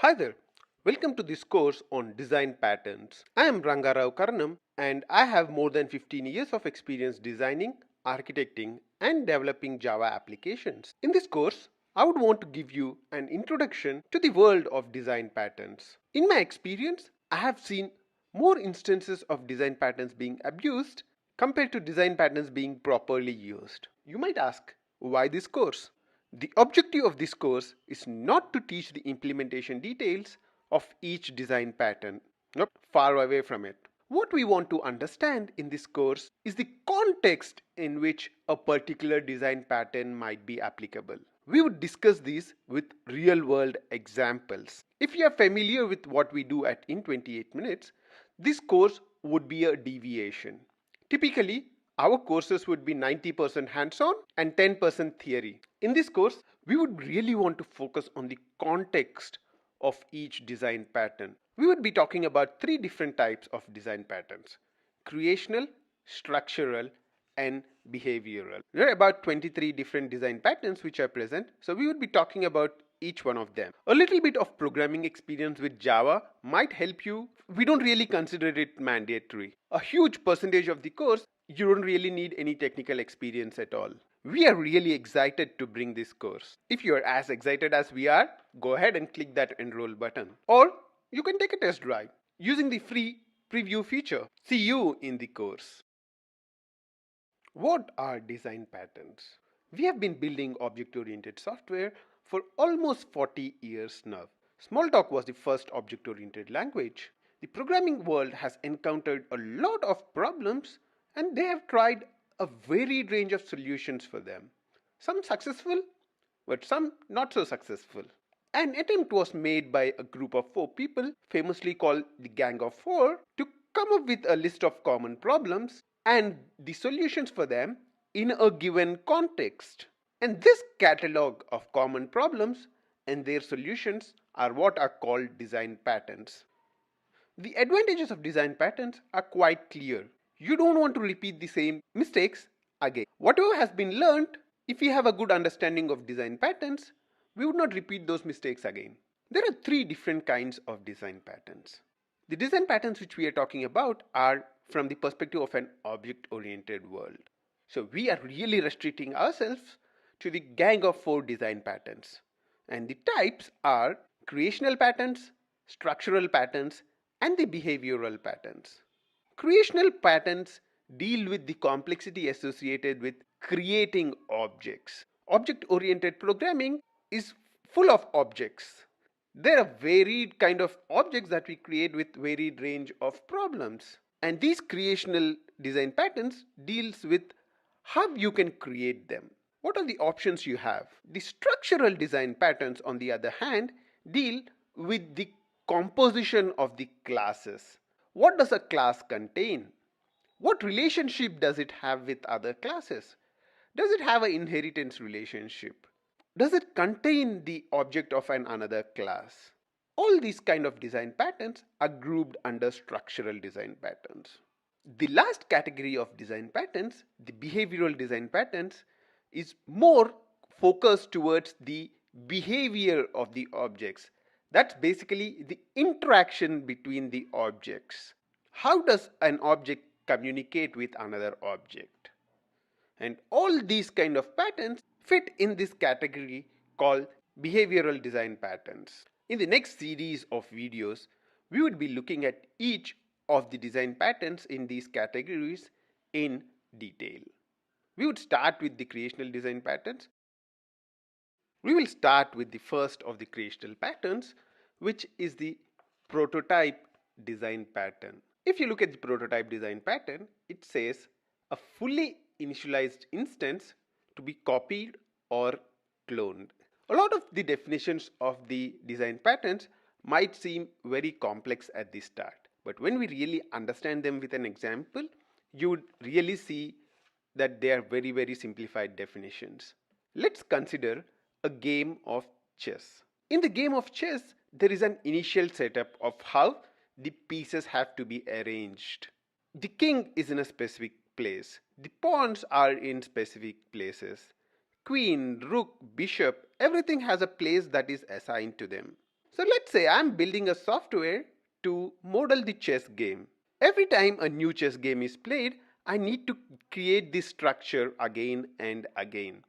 Hi there, welcome to this course on design patterns. I am Rangarao Karnam and I have more than 15 years of experience designing, architecting and developing Java applications. In this course, I would want to give you an introduction to the world of design patterns. In my experience, I have seen more instances of design patterns being abused compared to design patterns being properly used. You might ask, why this course? The objective of this course is not to teach the implementation details of each design pattern, not far away from it. What we want to understand in this course is the context in which a particular design pattern might be applicable. We would discuss these with real world examples. If you are familiar with what we do at In 28 Minutes, this course would be a deviation. Typically, our courses would be 90% hands-on and 10% theory. In this course, we would really want to focus on the context of each design pattern. We would be talking about three different types of design patterns: creational, structural, and behavioral. There are about 23 different design patterns which are present, so we would be talking about each one of them. A little bit of programming experience with Java might help you. We don't really consider it mandatory. A huge percentage of the course, you don't really need any technical experience at all. We are really excited to bring this course. If you are as excited as we are, go ahead and click that enroll button. Or you can take a test drive using the free preview feature. See you in the course. What are design patterns? We have been building object-oriented software for almost 40 years now. Smalltalk was the first object-oriented language. The programming world has encountered a lot of problems and they have tried a varied range of solutions for them. Some successful, but some not so successful. An attempt was made by a group of four people, famously called the Gang of Four, to come up with a list of common problems and the solutions for them in a given context. And this catalog of common problems and their solutions are what are called design patterns. The advantages of design patterns are quite clear. You don't want to repeat the same mistakes again. Whatever has been learned, if we have a good understanding of design patterns, we would not repeat those mistakes again. There are three different kinds of design patterns. The design patterns which we are talking about are from the perspective of an object-oriented world. So we are really restricting ourselves to the gang of four design patterns. And the types are creational patterns, structural patterns, and the behavioral patterns. Creational patterns deal with the complexity associated with creating objects. Object-oriented programming is full of objects. There are varied kind of objects that we create with varied range of problems. And these creational design patterns deals with how you can create them. What are the options you have? The structural design patterns, on the other hand, deal with the composition of the classes. What does a class contain? What relationship does it have with other classes? Does it have an inheritance relationship? Does it contain the object of another class? All these kind of design patterns are grouped under structural design patterns. The last category of design patterns, the behavioral design patterns, is more focused towards the behavior of the objects. That's basically the interaction between the objects. How does an object communicate with another object? And all these kind of patterns fit in this category called behavioral design patterns. In the next series of videos, we would be looking at each of the design patterns in these categories in detail. We would start with the creational design patterns. We will start with the first of the creational patterns, which is the prototype design pattern. If you look at the prototype design pattern, it says a fully initialized instance to be copied or cloned. A lot of the definitions of the design patterns might seem very complex at the start, but when we really understand them with an example, you would really see that they are very simplified definitions. Let's consider a game of chess. In the game of chess, there is an initial setup of how the pieces have to be arranged. The king is in a specific place. The pawns are in specific places. Queen, rook, bishop, everything has a place that is assigned to them. So let's say I'm building a software to model the chess game. Every time a new chess game is played, I need to create this structure again and again.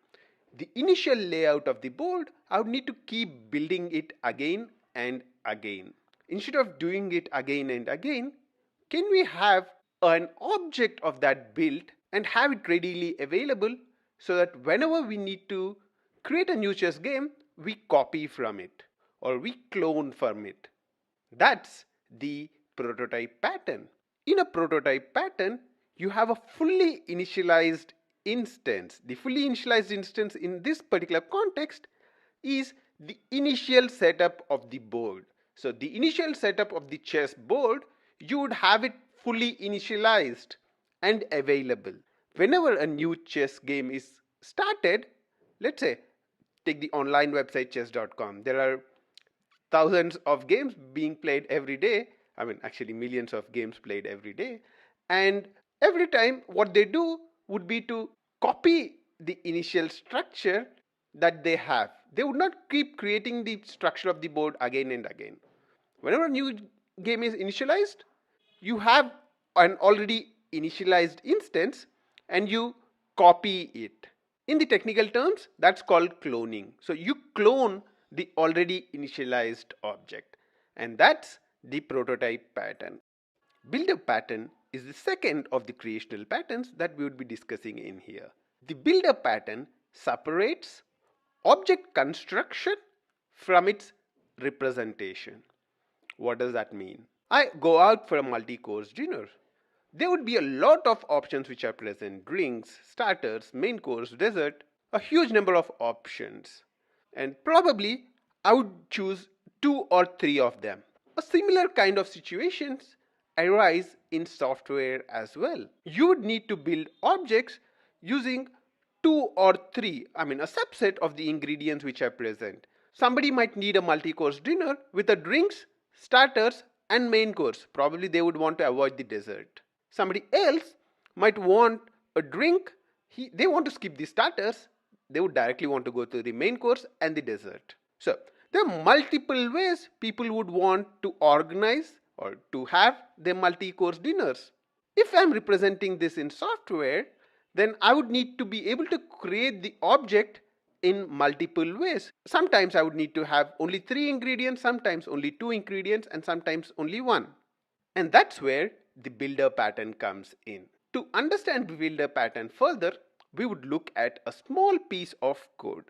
The initial layout of the board, I would need to keep building it again and again. Instead of doing it again and again, can we have an object of that build and have it readily available so that whenever we need to create a new chess game, we copy from it or we clone from it? That's the prototype pattern. In a prototype pattern, you have a fully initialized instance. The fully initialized instance in this particular context is the initial setup of the board. So the initial setup of the chess board, you would have it fully initialized and available. Whenever a new chess game is started, let's say take the online website chess.com. There are thousands of games being played every day. I mean, actually, millions of games played every day. And every time, what they do would be to copy the initial structure that they have. They would not keep creating the structure of the board again and again. Whenever a new game is initialized, you have an already initialized instance and you copy it. In the technical terms, that's called cloning. So you clone the already initialized object, and that's the prototype pattern. Builder pattern is the second of the creational patterns that we would be discussing in here. The builder pattern separates object construction from its representation. What does that mean? I go out for a multi-course dinner. There would be a lot of options which are present: drinks, starters, main course, dessert, a huge number of options. And probably I would choose 2 or 3 of them. A similar kind of situations arise in software as well. You would need to build objects using 2 or 3, I mean a subset of the ingredients which are present. Somebody might need a multi-course dinner with a drinks, starters and main course. Probably they would want to avoid the dessert. Somebody else might want a drink, they want to skip the starters, they would directly want to go to the main course and the dessert. So there are multiple ways people would want to organize or to have their multi-course dinners. If I'm representing this in software, then I would need to be able to create the object in multiple ways. Sometimes I would need to have only 3 ingredients, sometimes only 2 ingredients, and sometimes only 1. And that's where the builder pattern comes in. To understand the builder pattern further, we would look at a small piece of code.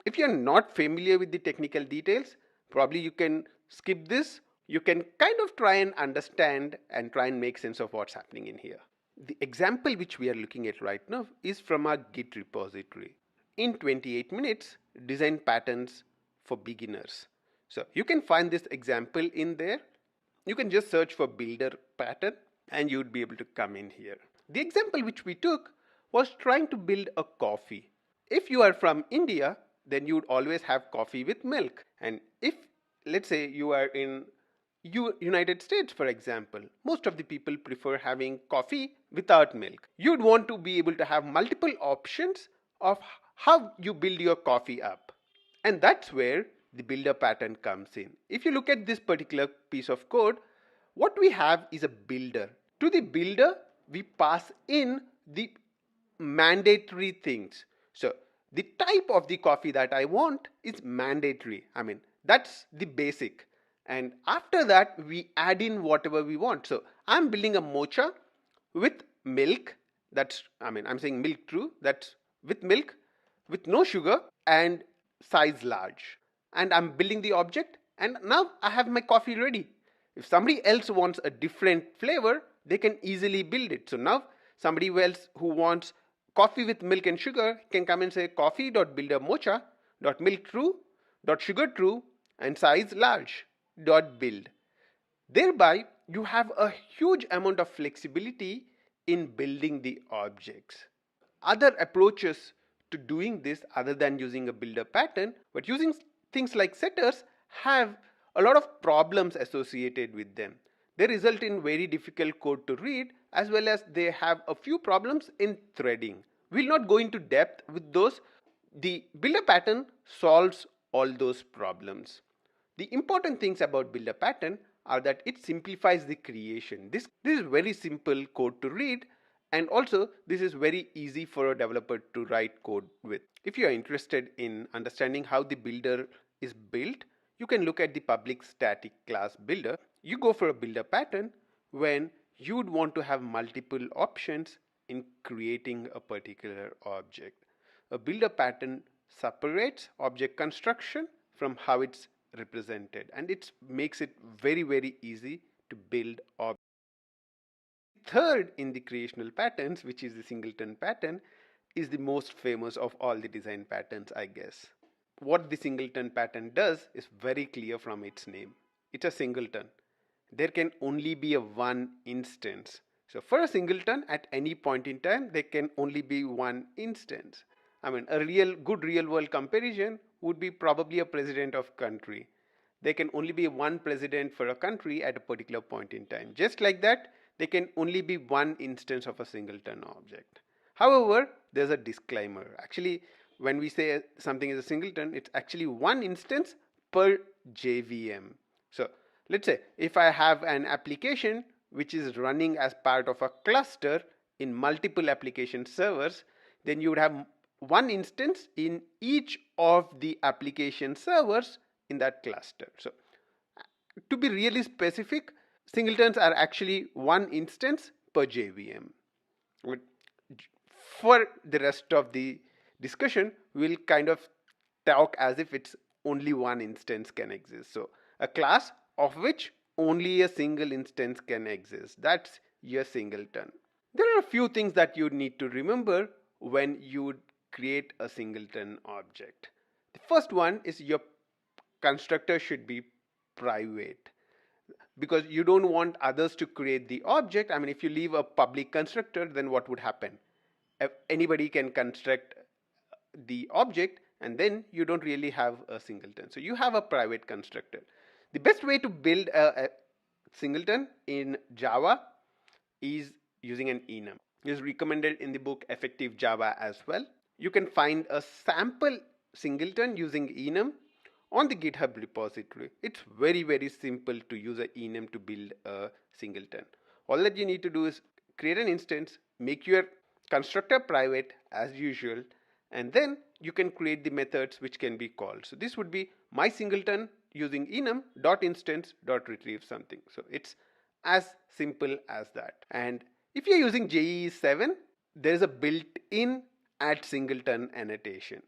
If you're not familiar with the technical details, probably you can skip this. You can kind of try and understand and try and make sense of what's happening in here. The example which we are looking at right now is from our Git repository. In 28 minutes, design patterns for beginners. So you can find this example in there. You can just search for builder pattern and you would be able to come in here. The example which we took was trying to build a coffee. If you are from India, then you would always have coffee with milk. And if, let's say, you are in United States, for example, most of the people prefer having coffee without milk. You'd want to be able to have multiple options of how you build your coffee up. And that's where the builder pattern comes in. If you look at this particular piece of code, what we have is a builder. To the builder, we pass in the mandatory things. So the type of the coffee that I want is mandatory. I mean, that's the basic. And after that, we add in whatever we want. So I'm building a mocha with milk. I'm saying milk true. That's with milk, with no sugar and size large. And I'm building the object and now I have my coffee ready. If somebody else wants a different flavor, they can easily build it. So now somebody else who wants coffee with milk and sugar can come and say coffee.buildermocha.milktrue.sugartrue and size large .build. Thereby, you have a huge amount of flexibility in building the objects. Other approaches to doing this other than using a builder pattern, but using things like setters have a lot of problems associated with them. They result in very difficult code to read as well as they have a few problems in threading. We'll not go into depth with those. The builder pattern solves all those problems. The important things about builder pattern are that it simplifies the creation. This is very simple code to read, and also this is very easy for a developer to write code with. If you are interested in understanding how the builder is built, you can look at the public static class builder. You go for a builder pattern when you would want to have multiple options in creating a particular object. A builder pattern separates object construction from how it's represented, and it makes it very easy to build objects. Third in the creational patterns, which is the singleton pattern, is the most famous of all the design patterns, I guess. What the singleton pattern does is very clear from its name. It's a singleton. There can only be a one instance. So for a singleton, at any point in time, there can only be one instance. I mean, a good real world comparison would be probably a president of country. There can only be one president for a country at a particular point in time. Just like that, there can only be one instance of a singleton object. However, there's a disclaimer. Actually, when we say something is a singleton, it's actually one instance per JVM. So let's say if I have an application which is running as part of a cluster in multiple application servers, then you would have one instance in each of the application servers in that cluster. So to be really specific, singletons are actually one instance per JVM. For the rest of the discussion, we'll kind of talk as if it's only one instance can exist. So a class of which only a single instance can exist. That's your singleton. There are a few things that you need to remember when you create a singleton object. The first one is your constructor should be private, because you don't want others to create the object. I mean, if you leave a public constructor, then what would happen? Anybody can construct the object, and then you don't really have a singleton. So you have a private constructor. The best way to build a singleton in Java is using an enum. It is recommended in the book Effective Java as well. You can find a sample singleton using enum on the GitHub repository. It's very simple to use an enum to build a singleton. All that you need to do is create an instance, make your constructor private as usual, and then you can create the methods which can be called. So this would be my singleton using enum dot instance dot retrieve something. So it's as simple as that. And if you're using JEE 7, there is a built-in add singleton annotation.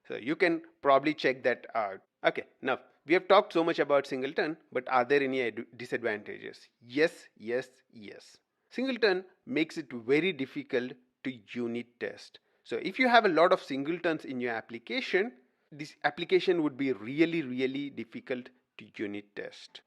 So you can probably check that out. Okay, now we have talked so much about singleton, but are there any disadvantages? Yes. Singleton makes it very difficult to unit test. So if you have a lot of singletons in your application, this application would be really difficult to unit test.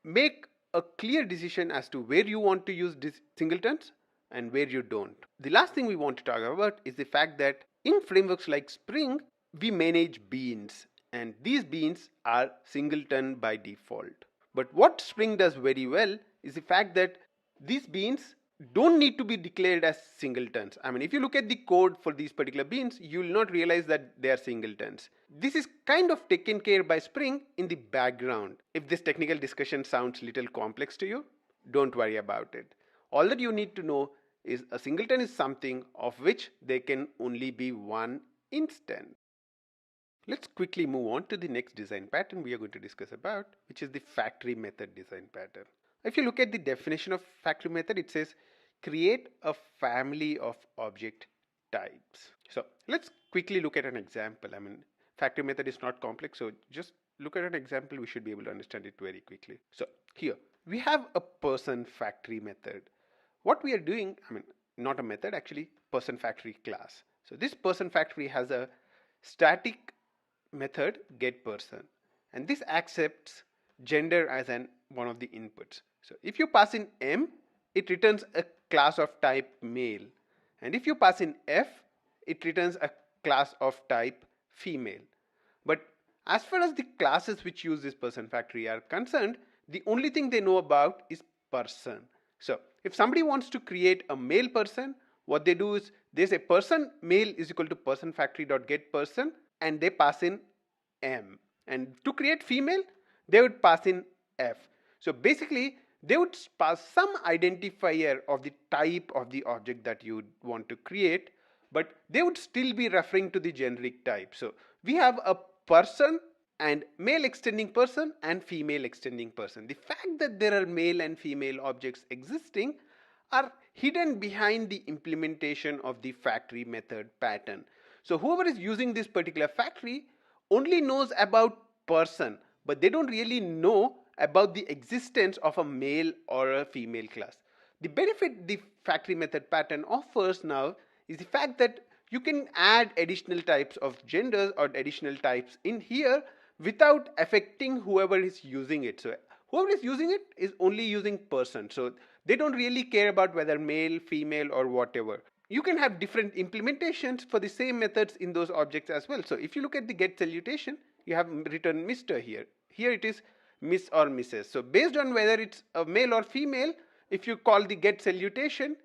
Make a clear decision as to where you want to use these singletons and where you don't. The last thing we want to talk about is the fact that in frameworks like Spring, we manage beans, and these beans are singleton by default. But what Spring does very well is the fact that these beans don't need to be declared as singletons. I mean, if you look at the code for these particular beans, you will not realize that they are singletons. This is kind of taken care by Spring in the background. If this technical discussion sounds little complex to you, don't worry about it. All that you need to know is a singleton is something of which there can only be one instance. Let's quickly move on to the next design pattern we are going to discuss about, which is the factory method design pattern. If you look at the definition of factory method, it says create a family of object types. So let's quickly look at an example. I mean, factory method is not complex, so just look at an example. We should be able to understand it very quickly. So here we have a person factory method. What we are doing, I mean, not a method, actually person factory class. So this person factory has a static method getPerson, and this accepts gender as one of the inputs. So if you pass in M, it returns a class of type male, and if you pass in F, it returns a class of type female. But as far as the classes which use this person factory are concerned, the only thing they know about is person. So if somebody wants to create a male person, what they do is they say person male is equal to person factory dot get person, and they pass in M. And to create female, they would pass in f. So basically, they would pass some identifier of the type of the object that you want to create, but they would still be referring to the generic type. So we have a person and male extending person and female extending person. The fact that there are male and female objects existing are hidden behind the implementation of the factory method pattern. So whoever is using this particular factory only knows about person, but they don't really know about the existence of a male or a female class. The benefit the factory method pattern offers now is the fact that you can add additional types of genders or additional types in here without affecting whoever is using it. So whoever is using it is only using person. So they don't really care about whether male, female, or whatever. You can have different implementations for the same methods in those objects as well. So if you look at the get salutation, you have written Mr. here. Here it is Miss or Mrs. So based on whether it's a male or female, if you call the get salutation,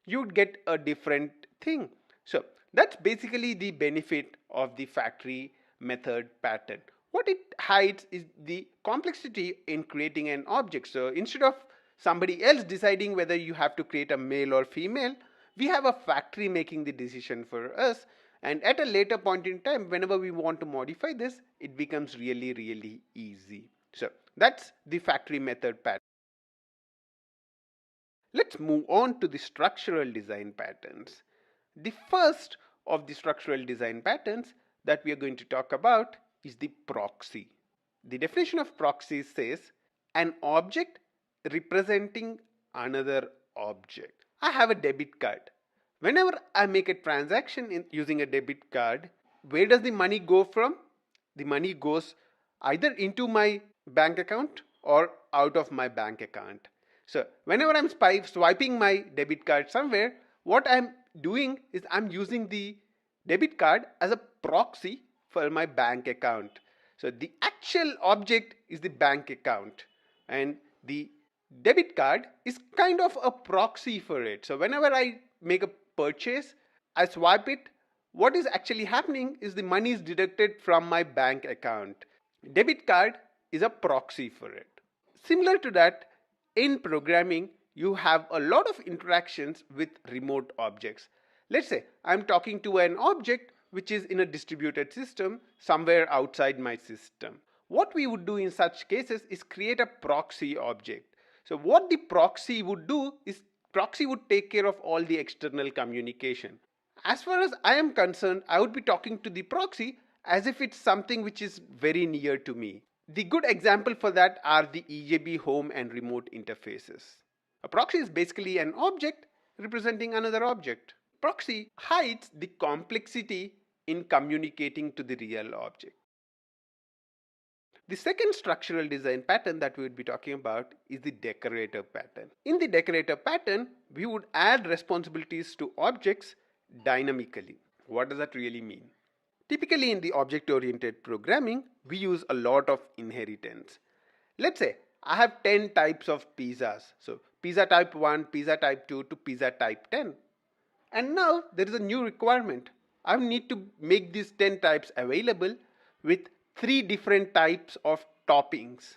you'd get a different thing. So that's basically the benefit of the factory method pattern. What it hides is the complexity in creating an object. So instead of somebody else deciding whether you have to create a male or female, we have a factory making the decision for us, and at a later point in time, whenever we want to modify this, it becomes really easy. So that's the factory method pattern. Let's move on to the structural design patterns. The first of the structural design patterns that we are going to talk about is the proxy. The definition of proxy says an object representing another object. I have a debit card. Whenever I make a transaction using a debit card, where does the money go from? The money goes either into my bank account or out of my bank account. So whenever I'm swiping my debit card somewhere, what I'm doing is I'm using the debit card as a proxy for my bank account. So the actual object is the bank account, and the debit card is kind of a proxy for it. So whenever I make a purchase, I swipe it, what is actually happening is the money is deducted from my bank account. Debit card is a proxy for it. Similar to that, in programming, you have a lot of interactions with remote objects. Let's say I'm talking to an object which is in a distributed system somewhere outside my system. What we would do in such cases is create a proxy object. So what the proxy would do is proxy would take care of all the external communication. As far as I am concerned, I would be talking to the proxy as if it's something which is very near to me. The good example for that are the EJB home and remote interfaces. A proxy is basically an object representing another object. Proxy hides the complexity in communicating to the real object. The second structural design pattern that we would be talking about is the decorator pattern. In the decorator pattern, we would add responsibilities to objects dynamically. What does that really mean? Typically in the object-oriented programming, we use a lot of inheritance. Let's say I have 10 types of pizzas. So pizza type 1, pizza type 2 to pizza type 10. And now there is a new requirement. I need to make these 10 types available with 3 different types of toppings.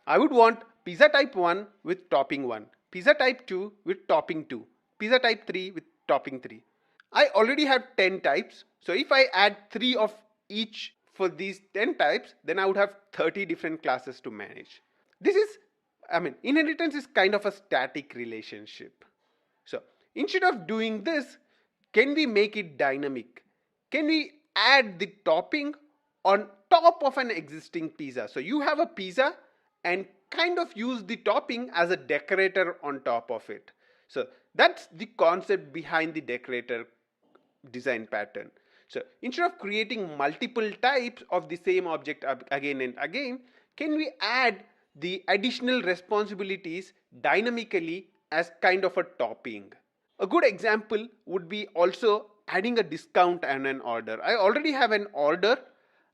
I would want pizza type 1 with topping 1, pizza type 2 with topping 2, pizza type 3 with topping 3. I already have 10 types, so if I add 3 of each for these 10 types, then I would have 30 different classes to manage. Inheritance is kind of a static relationship. So instead of doing this, can we make it dynamic? Can we add the topping on top of an existing pizza? So you have a pizza and kind of use the topping as a decorator on top of it. So that's the concept behind the decorator design pattern. So instead of creating multiple types of the same object again and again, can we add the additional responsibilities dynamically as kind of a topping? A good example would be also adding a discount and an order. I already have an order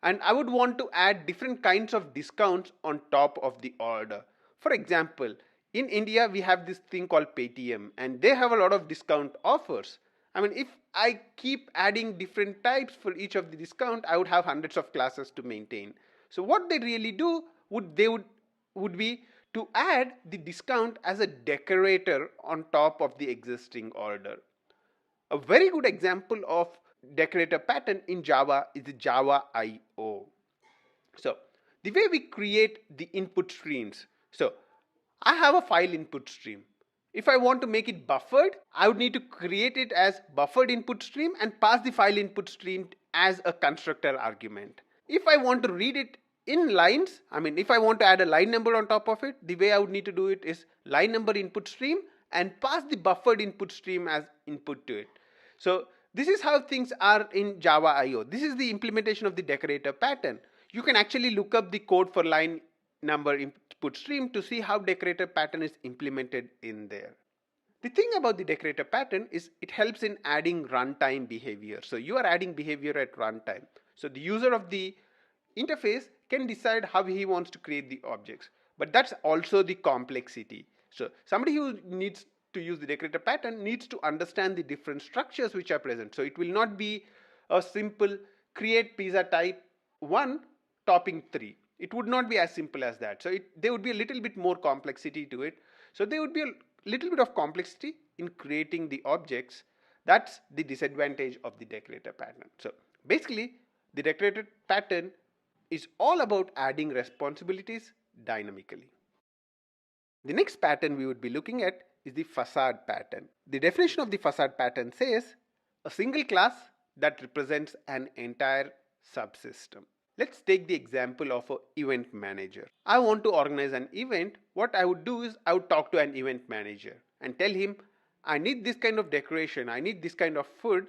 and I would want to add different kinds of discounts on top of the order. For example, in India we have this thing called Paytm and they have a lot of discount offers. If I keep adding different types for each of the discount, I would have hundreds of classes to maintain. So what they really do, they would would be to add the discount as a decorator on top of the existing order. A very good example of decorator pattern in Java is the Java IO. So the way we create the input streams. So I have a file input stream. If I want to make it buffered, I would need to create it as buffered input stream and pass the file input stream as a constructor argument. If I want to read it in lines, if I want to add a line number on top of it, the way I would need to do it is line number input stream and pass the buffered input stream as input to it. So this is how things are in Java IO. This is the implementation of the decorator pattern. You can actually look up the code for line number input stream to see how decorator pattern is implemented in there. The thing about the decorator pattern is it helps in adding runtime behavior. So you are adding behavior at runtime. So the user of the interface can decide how he wants to create the objects. But that's also the complexity. So somebody who needs to use the decorator pattern needs to understand the different structures which are present. So it will not be a simple create pizza type 1 topping 3. It would not be as simple as that. So there would be a little bit more complexity to it. So there would be a little bit of complexity in creating the objects. That's the disadvantage of the decorator pattern. So basically, the decorator pattern is all about adding responsibilities dynamically. The next pattern we would be looking at is the facade pattern. The definition of the facade pattern says a single class that represents an entire subsystem. Let's take the example of an event manager. I want to organize an event. What I would do is I would talk to an event manager and tell him, I need this kind of decoration, I need this kind of food,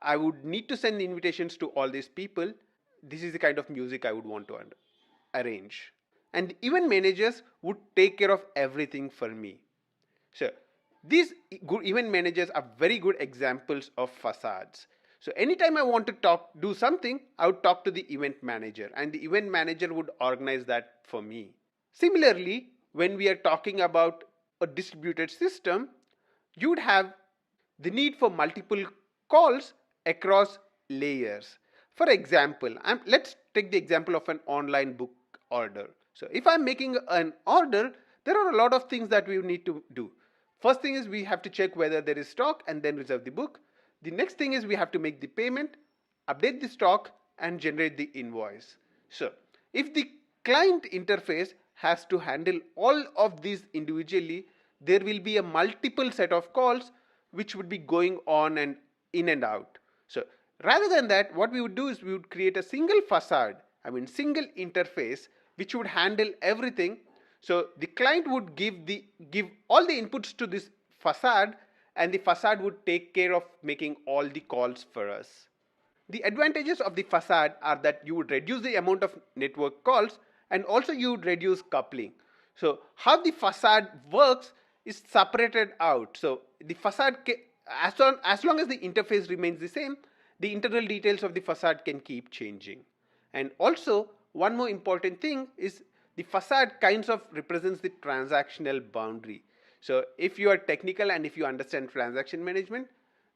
I would need to send invitations to all these people, this is the kind of music I would want to arrange. And the event managers would take care of everything for me. So these good event managers are very good examples of facades. So anytime I want to do something, I would talk to the event manager and the event manager would organize that for me. Similarly, when we are talking about a distributed system, you would have the need for multiple calls across layers. For example, let's take the example of an online book order. So if I'm making an order, there are a lot of things that we need to do. First thing is we have to check whether there is stock and then reserve the book. The next thing is we have to make the payment, update the stock and generate the invoice. So if the client interface has to handle all of these individually, there will be a multiple set of calls which would be going on and in and out. So rather than that, what we would do is we would create a single facade, single interface which would handle everything. So the client would give all the inputs to this facade and the facade would take care of making all the calls for us. The advantages of the facade are that you would reduce the amount of network calls and also you would reduce coupling. So how the facade works is separated out. So the facade, as long as the interface remains the same, the internal details of the facade can keep changing. And also one more important thing is the facade kinds of represents the transactional boundary. So if you are technical and if you understand transaction management,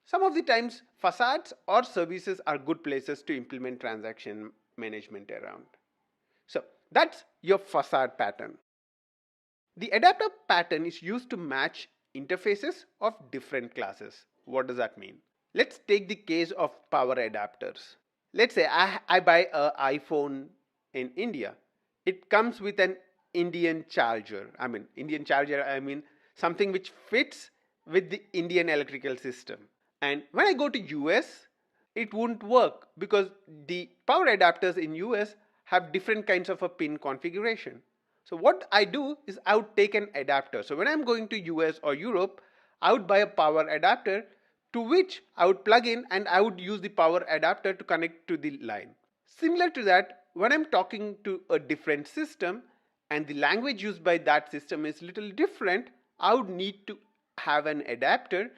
some of the times facades or services are good places to implement transaction management around. So that's your facade pattern. The adapter pattern is used to match interfaces of different classes. What does that mean? Let's take the case of power adapters. Let's say I buy an iPhone in India. It comes with an Indian charger. Something which fits with the Indian electrical system. And when I go to US, it won't work because the power adapters in US have different kinds of a pin configuration. So what I do is I would take an adapter. So when I'm going to US or Europe, I would buy a power adapter to which I would plug in and I would use the power adapter to connect to the line. Similar to that, when I'm talking to a different system and the language used by that system is little different, I would need to have an adapter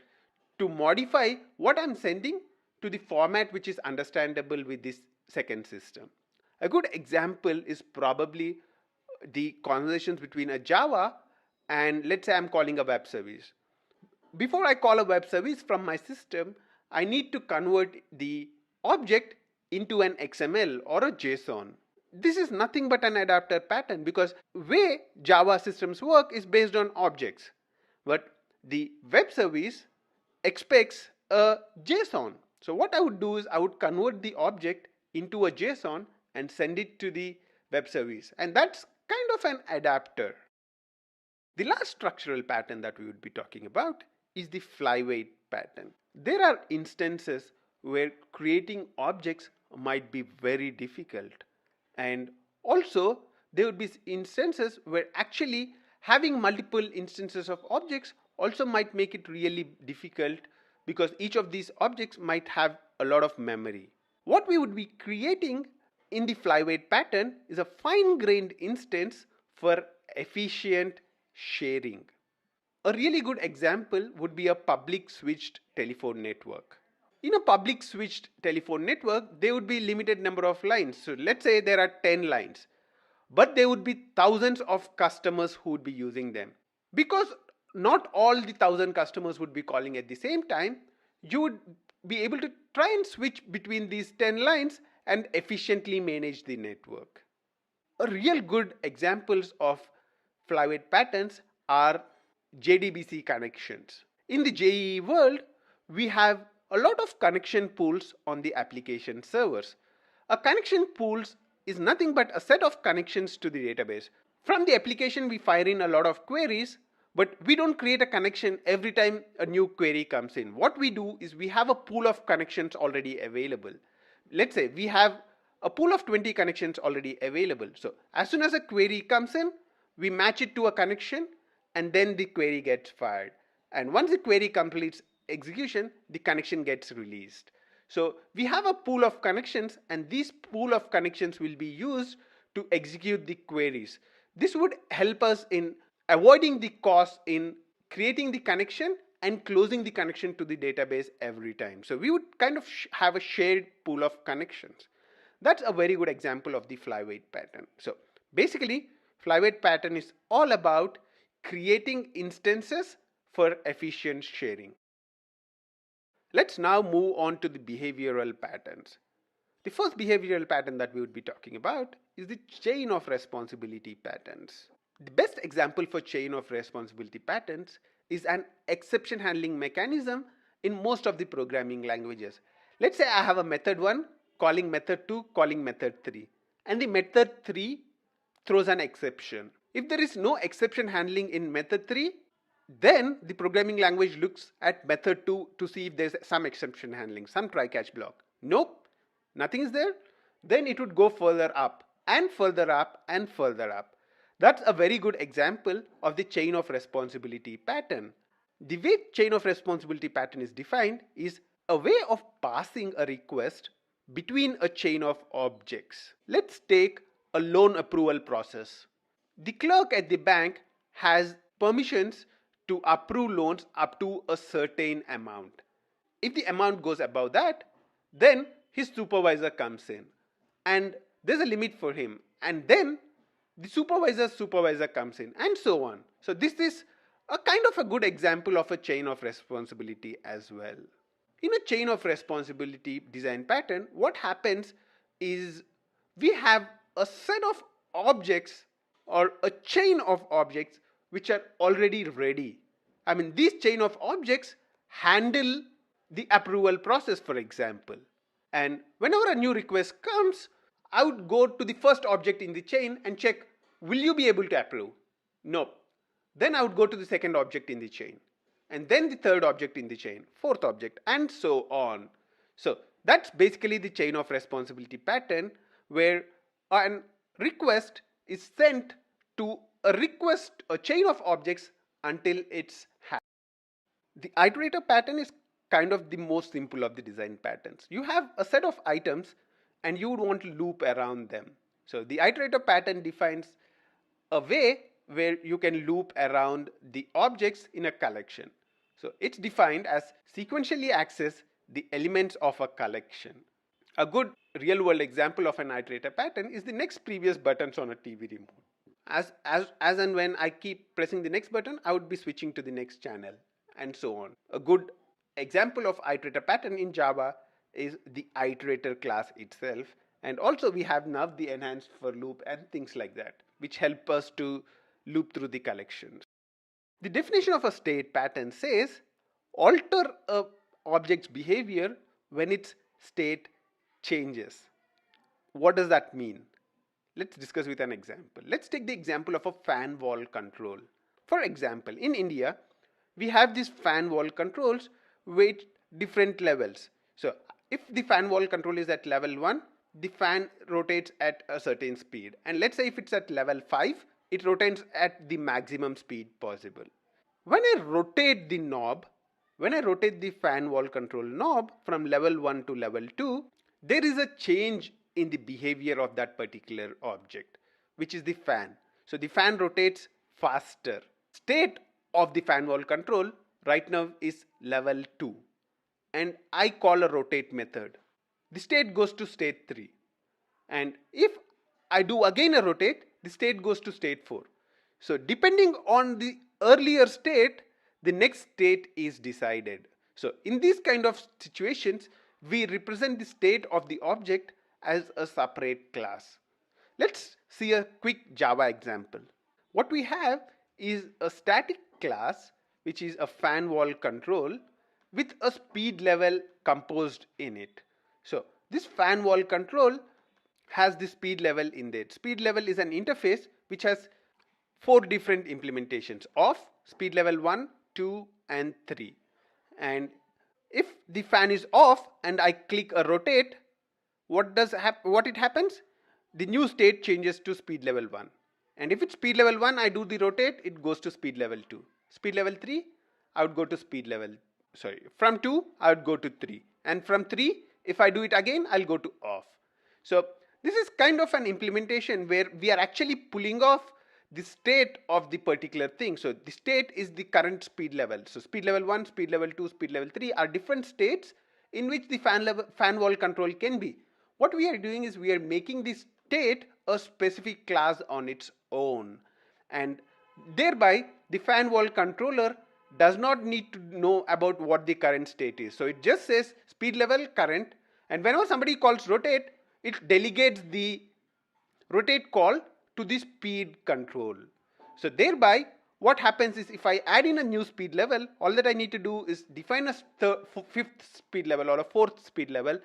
to modify what I'm sending to the format which is understandable with this second system. A good example is probably the conversations between a Java and let's say I'm calling a web service. Before I call a web service from my system, I need to convert the object into an XML or a JSON. this is nothing but an adapter pattern, because way Java systems work is based on objects, but the web service expects a JSON. So what I would do is I would convert the object into a JSON and send it to the web service, and that's kind of an adapter. The last structural pattern that we would be talking about is the flyweight pattern. There are instances where creating objects might be very difficult, and also there would be instances where actually having multiple instances of objects also might make it really difficult, because each of these objects might have a lot of memory. What we would be creating in the flyweight pattern is a fine-grained instance for efficient sharing. A really good example would be a public switched telephone network. In a public switched telephone network, there would be limited number of lines. So let's say there are 10 lines, but there would be thousands of customers who would be using them. Because not all the 1,000 customers would be calling at the same time, you would be able to try and switch between these 10 lines and efficiently manage the network. A real good examples of flyweight patterns are JDBC connections. In the JEE world, we have a lot of connection pools on the application servers. A connection pools is nothing but a set of connections to the database. From the application, we fire in a lot of queries, but we don't create a connection every time a new query comes in. What we do is we have a pool of connections already available. Let's say we have a pool of 20 connections already available. So as soon as a query comes in, we match it to a connection, and then the query gets fired. And once the query completes execution, the connection gets released. So we have a pool of connections, and this pool of connections will be used to execute the queries. This would help us in avoiding the cost in creating the connection and closing the connection to the database every time. So we would kind of have a shared pool of connections. That's a very good example of the flyweight pattern. So basically, flyweight pattern is all about creating instances for efficient sharing. Let's now move on to the behavioral patterns. The first behavioral pattern that we would be talking about is the chain of responsibility patterns. The best example for chain of responsibility patterns is an exception handling mechanism in most of the programming languages. Let's say I have a method 1 calling method 2 calling method 3, and the method 3 throws an exception. If there is no exception handling in method 3, then the programming language looks at method 2 to see if there's some exception handling, some try-catch block. Nope, nothing is there. Then it would go further up and further up and further up. That's a very good example of the chain of responsibility pattern. The way chain of responsibility pattern is defined is a way of passing a request between a chain of objects. Let's take a loan approval process. The clerk at the bank has permissions to approve loans up to a certain amount. If the amount goes above that, then his supervisor comes in, and there's a limit for him, and then the supervisor's supervisor comes in, and so on. So this is a kind of a good example of a chain of responsibility as well. In a chain of responsibility design pattern, what happens is we have a set of objects or a chain of objects which are already ready. I mean, these chain of objects handle the approval process, for example. And whenever a new request comes, I would go to the first object in the chain and check, will you be able to approve? No. Then I would go to the second object in the chain, and then the third object in the chain, fourth object, and so on. So that's basically the chain of responsibility pattern, where a request is sent to a chain of objects until it's hatched. The iterator pattern is kind of the most simple of the design patterns. You have a set of items and you would want to loop around them. So the iterator pattern defines a way where you can loop around the objects in a collection. So it's defined as sequentially access the elements of a collection. A good real world example of an iterator pattern is the next previous buttons on a TV remote. As and when I keep pressing the next button, I would be switching to the next channel, and so on. A good example of iterator pattern in Java is the iterator class itself, And also we have now the enhanced for loop and things like that, which help us to loop through the collections. The definition of a state pattern says alter a object's behavior when its state changes. What does that mean? Let's discuss with an example. Let's take the example of a fan wall control. For example, in India, we have these fan wall controls with different levels. So, if the fan wall control is at level 1, the fan rotates at a certain speed. And let's say if it's at level 5, it rotates at the maximum speed possible. When I rotate the knob, when I rotate the fan wall control knob from level 1 to level 2, there is a change in the behavior of that particular object, which is the fan. So the fan rotates faster. State of the fan wall control right now is level 2, and I call a rotate method. The state goes to state 3, and if I do again a rotate, the state goes to state 4. So depending on the earlier state, the next state is decided. So in these kind of situations, we represent the state of the object as a separate class. Let's see a quick Java example. What we have is a static class, which is a fan wall control with a speed level composed in it. So this fan wall control has the speed level in there. Speed level is an interface which has 4 different implementations of speed level 1, 2 and 3. And if the fan is off and I click a rotate, what it happens? The new state changes to speed level 1. And if it's speed level 1, I do the rotate, it goes to speed level 2. Speed level 3, I would go to from 2, I would go to 3. And from 3, if I do it again, I'll go to off. So this is kind of an implementation where we are actually pulling off the state of the particular thing. So the state is the current speed level. So speed level 1, speed level 2, speed level 3 are different states in which the fan wall control can be. What we are doing is we are making this state a specific class on its own, and thereby the fan wall controller does not need to know about what the current state is. So it just says speed level current, and whenever somebody calls rotate, it delegates the rotate call to the speed control. So thereby what happens is if I add in a new speed level, all that I need to do is define a fifth speed level or a fourth speed level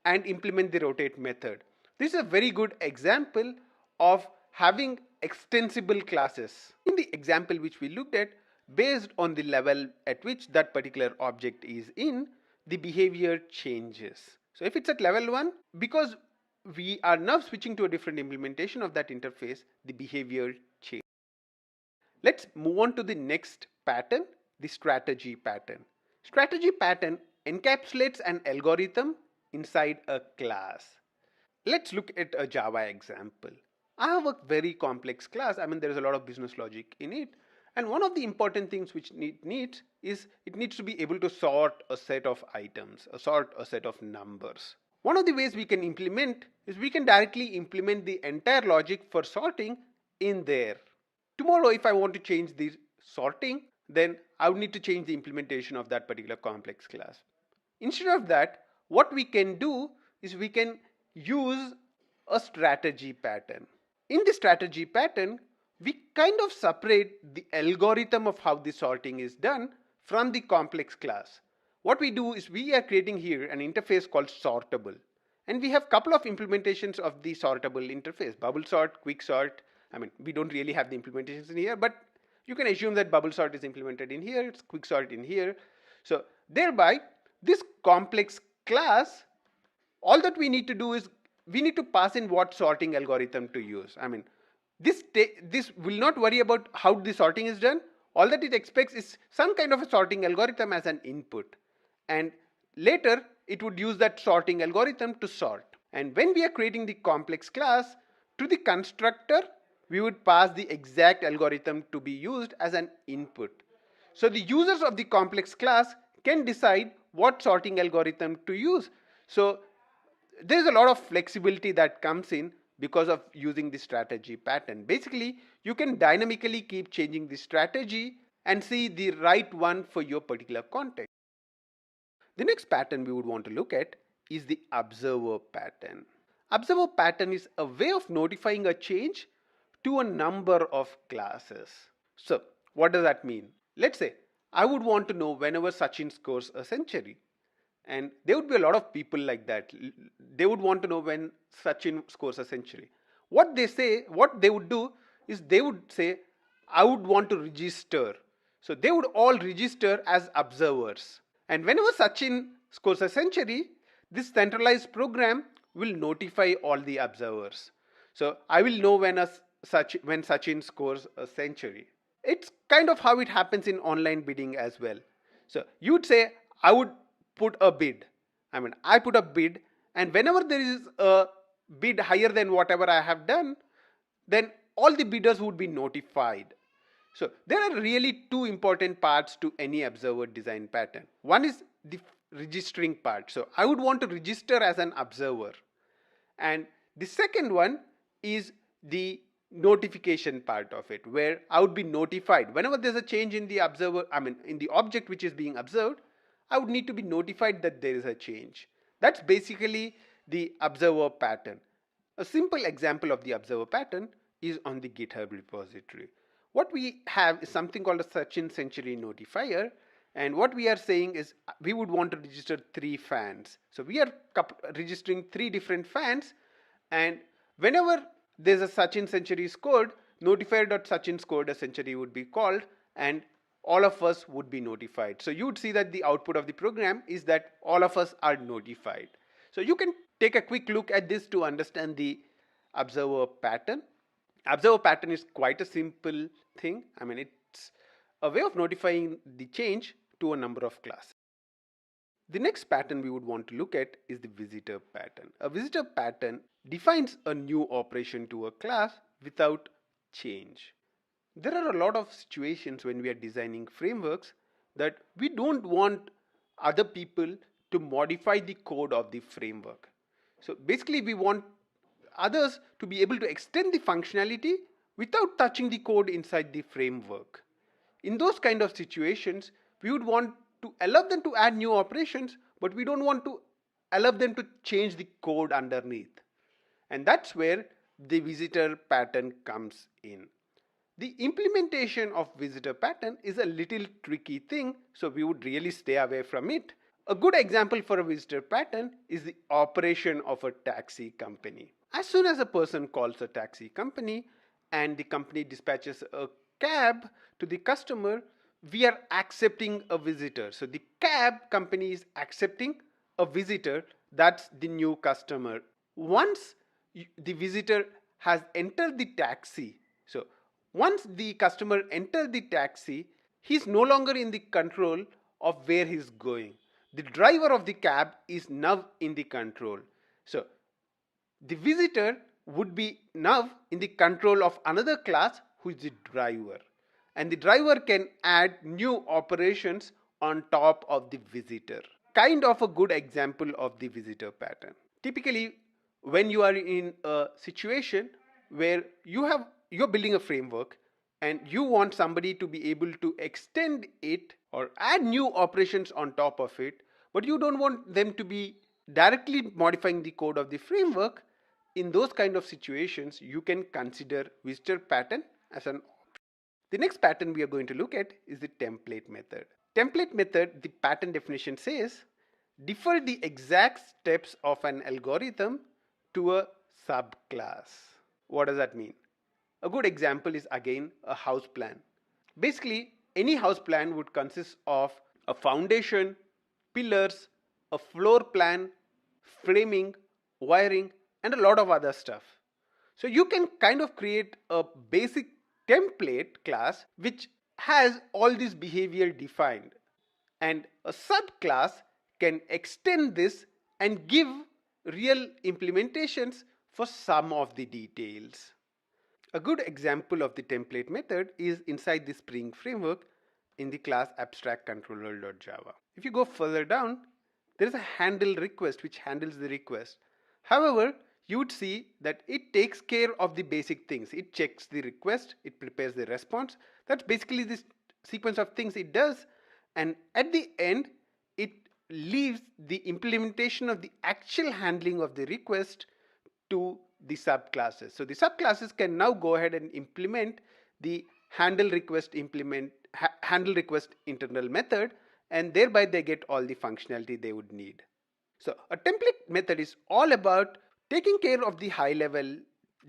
and implement the rotate method. This is a very good example of having extensible classes. In the example which we looked at, based on the level at which that particular object is in, the behavior changes. So if it's at level 1, because we are now switching to a different implementation of that interface, the behavior changes. Let's move on to the next pattern, the strategy pattern. Strategy pattern encapsulates an algorithm inside a class. Let's look at a Java example. I have a very complex class. There is a lot of business logic in it. And one of the important things which it needs is it needs to be able to sort a set of items, sort a set of numbers. One of the ways we can implement is we can directly implement the entire logic for sorting in there. Tomorrow, if I want to change the sorting, then I would need to change the implementation of that particular complex class. Instead of that, what we can do is we can use a strategy pattern. In the strategy pattern, we kind of separate the algorithm of how the sorting is done from the complex class. What we do is we are creating here an interface called sortable. And we have a couple of implementations of the sortable interface, bubble sort, quick sort. We don't really have the implementations in here, but you can assume that bubble sort is implemented in here, it's quick sort in here. So thereby, this complex class, all that we need to do is we need to pass in what sorting algorithm to use. This will not worry about how the sorting is done. All that it expects is some kind of a sorting algorithm as an input. And later, it would use that sorting algorithm to sort. And when we are creating the complex class, to the constructor, we would pass the exact algorithm to be used as an input. So the users of the complex class can decide what sorting algorithm to use. So there's a lot of flexibility that comes in because of using the strategy pattern. Basically, you can dynamically keep changing the strategy and see the right one for your particular context. The next pattern we would want to look at is the observer pattern. Observer pattern is a way of notifying a change to a number of classes. So, what does that mean? Let's say I would want to know whenever Sachin scores a century. And there would be a lot of people like that. They would want to know when Sachin scores a century. What they would do is they would say, I would want to register. So they would all register as observers. And whenever Sachin scores a century, this centralized program will notify all the observers. So I will know when Sachin scores a century. It's kind of how it happens in online bidding as well. So you'd say, I would put a bid. I put a bid, and whenever there is a bid higher than whatever I have done, then all the bidders would be notified. So there are really two important parts to any observer design pattern. One is the registering part. So I would want to register as an observer. And the second one is the notification part of it, where I would be notified whenever there's a change in the in the object which is being observed. I would need to be notified that there is a change. That's basically the observer pattern. A simple example of the observer pattern is on the GitHub repository. What we have is something called a Sachin Century notifier, and what we are saying is we would want to register 3 fans. So we are registering 3 different fans, and whenever there's a Sachin century scored, notifier.Sachin scored a century would be called, and all of us would be notified. So you would see that the output of the program is that all of us are notified. So you can take a quick look at this to understand the observer pattern. Observer pattern is quite a simple thing. It's a way of notifying the change to a number of classes. The next pattern we would want to look at is the visitor pattern. A visitor pattern defines a new operation to a class without change. There are a lot of situations when we are designing frameworks that we don't want other people to modify the code of the framework. So basically we want others to be able to extend the functionality without touching the code inside the framework. In those kind of situations, we would want to allow them to add new operations, but we don't want to allow them to change the code underneath. And that's where the visitor pattern comes in. The implementation of visitor pattern is a little tricky thing, so we would really stay away from it. A good example for a visitor pattern is the operation of a taxi company. As soon as a person calls a taxi company and the company dispatches a cab to the customer, we are accepting a visitor. So the cab company is accepting a visitor, that's the new customer. Once the visitor has entered the taxi, so once the customer enters the taxi, he is no longer in the control of where he is going. The driver of the cab is now in the control. So the visitor would be now in the control of another class who is the driver. And the driver can add new operations on top of the visitor. Kind of a good example of the visitor pattern. Typically, when you are in a situation where you're building a framework and you want somebody to be able to extend it or add new operations on top of it, but you don't want them to be directly modifying the code of the framework, in those kind of situations, you can consider visitor pattern as an option. The next pattern we are going to look at is the template method. Template method, the pattern definition says, defer the exact steps of an algorithm to a subclass. What does that mean? A good example is again a house plan. Basically, any house plan would consist of a foundation, pillars, a floor plan, framing, wiring, and a lot of other stuff. So you can kind of create a basic template class which has all this behavior defined, and a subclass can extend this and give real implementations for some of the details. A good example of the template method is inside the Spring framework in the class abstractController.java. If you go further down, there is a handle request which handles the request. However, you would see that it takes care of the basic things. It checks the request, it prepares the response. That's basically this sequence of things it does, and at the end it leaves the implementation of the actual handling of the request to the subclasses. So the subclasses can now go ahead and implement the handle request internal method, and thereby they get all the functionality they would need. So a template method is all about taking care of the high level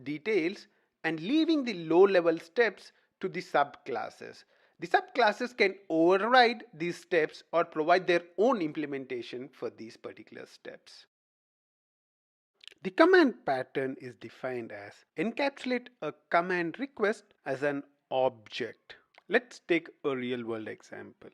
details and leaving the low level steps to the subclasses. The subclasses can override these steps or provide their own implementation for these particular steps. The command pattern is defined as encapsulate a command request as an object. Let's take a real world example.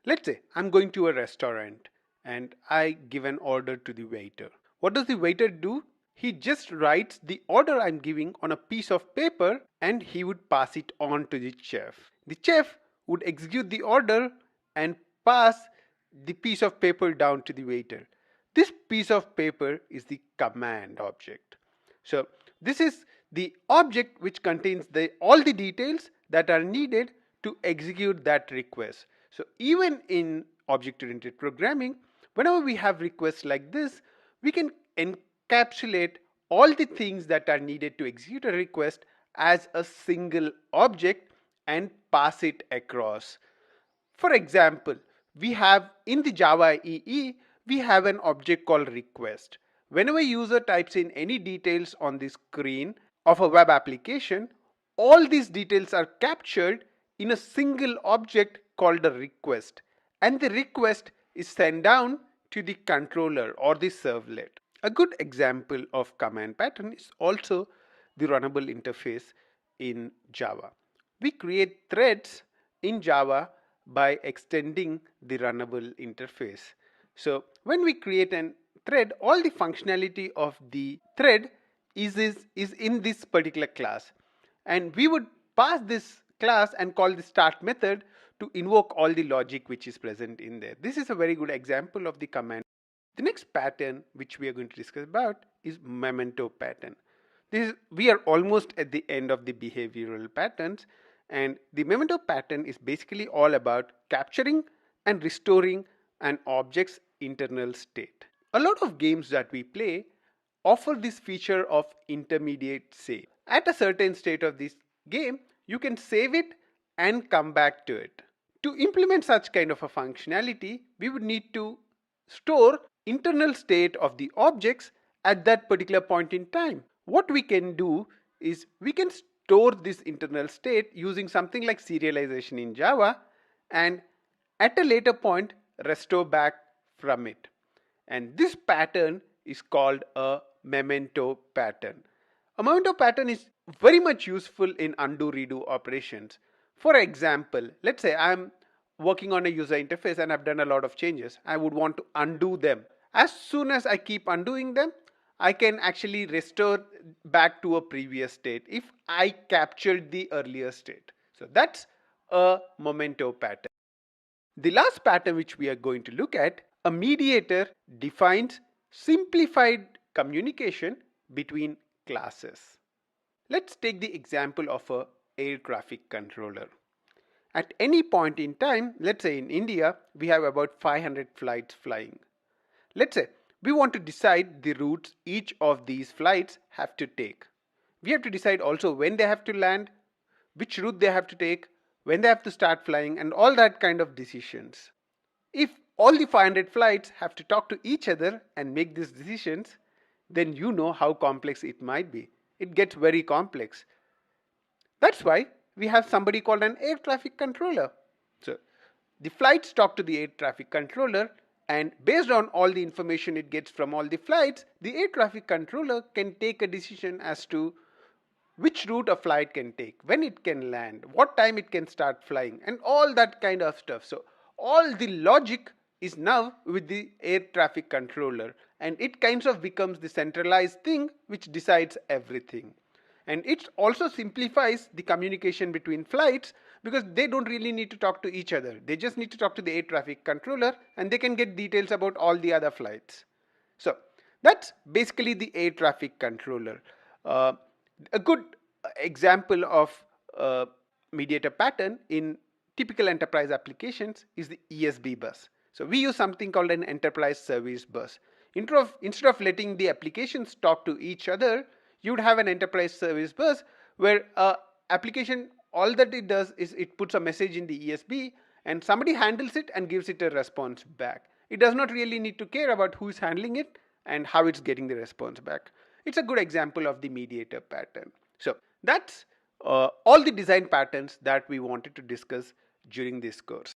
Let's say I'm going to a restaurant and I give an order to the waiter. What does the waiter do? He just writes the order I'm giving on a piece of paper and he would pass it on to the chef. The chef would execute the order and pass the piece of paper down to the waiter. This piece of paper is the command object. So this is the object which contains all the details that are needed to execute that request. So even in object-oriented programming, whenever we have requests like this, we can encapsulate all the things that are needed to execute a request as a single object and pass it across. For example, we have in the Java EE, we have an object called request. Whenever user types in any details on the screen of a web application, all these details are captured in a single object called a request, and the request is sent down to the controller or the servlet. A good example of command pattern is also the runnable interface in Java. We create threads in Java by extending the runnable interface. So when we create a thread, all the functionality of the thread is in this particular class, and we would pass this class and call the start method to invoke all the logic which is present in there. This is a very good example of the command. The next pattern which we are going to discuss about is memento pattern. We are almost at the end of the behavioral patterns, and the memento pattern is basically all about capturing and restoring an object's internal state. A lot of games that we play offer this feature of intermediate save. At a certain state of this game, you can save it and come back to it. To implement such kind of a functionality, we would need to store internal state of the objects at that particular point in time. What we can do is we can store this internal state using something like serialization in Java, and at a later point restore back from it. And this pattern is called a memento pattern. A memento pattern is very much useful in undo redo operations. For example, let's say I'm working on a user interface and I've done a lot of changes. I would want to undo them. As soon as I keep undoing them, I can actually restore back to a previous state if I captured the earlier state. So that's a memento pattern. The last pattern which we are going to look at, a mediator defines simplified communication between classes. Let's take the example of a air traffic controller. At any point in time, let's say in India, we have about 500 flights flying. Let's say we want to decide the routes each of these flights have to take. We have to decide also when they have to land, which route they have to take, when they have to start flying, and all that kind of decisions. If all the 500 flights have to talk to each other and make these decisions, then you know how complex it might be. It gets very complex. That's why we have somebody called an air traffic controller. So the flights talk to the air traffic controller, and based on all the information it gets from all the flights, the air traffic controller can take a decision as to which route a flight can take, when it can land, what time it can start flying, and all that kind of stuff. So all the logic is now with the air traffic controller, and it kind of becomes the centralized thing which decides everything. And it also simplifies the communication between flights because they don't really need to talk to each other. They just need to talk to the air traffic controller and they can get details about all the other flights. So that's basically the air traffic controller. A good example of mediator pattern in typical enterprise applications is the ESB bus. So we use something called an enterprise service bus. Instead of letting the applications talk to each other, you'd have an enterprise service bus where application, all that it does is it puts a message in the ESB and somebody handles it and gives it a response back. It does not really need to care about who's handling it and how it's getting the response back. It's a good example of the mediator pattern. So that's all the design patterns that we wanted to discuss during this course.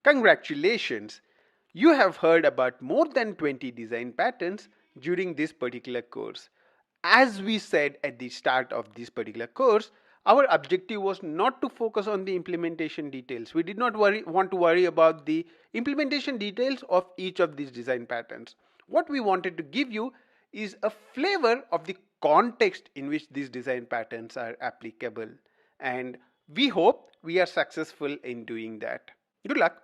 Congratulations! You have heard about more than 20 design patterns during this particular course. As we said at the start of this particular course, our objective was not to focus on the implementation details. We did not want to worry about the implementation details of each of these design patterns. What we wanted to give you is a flavor of the context in which these design patterns are applicable. And we hope we are successful in doing that. Good luck.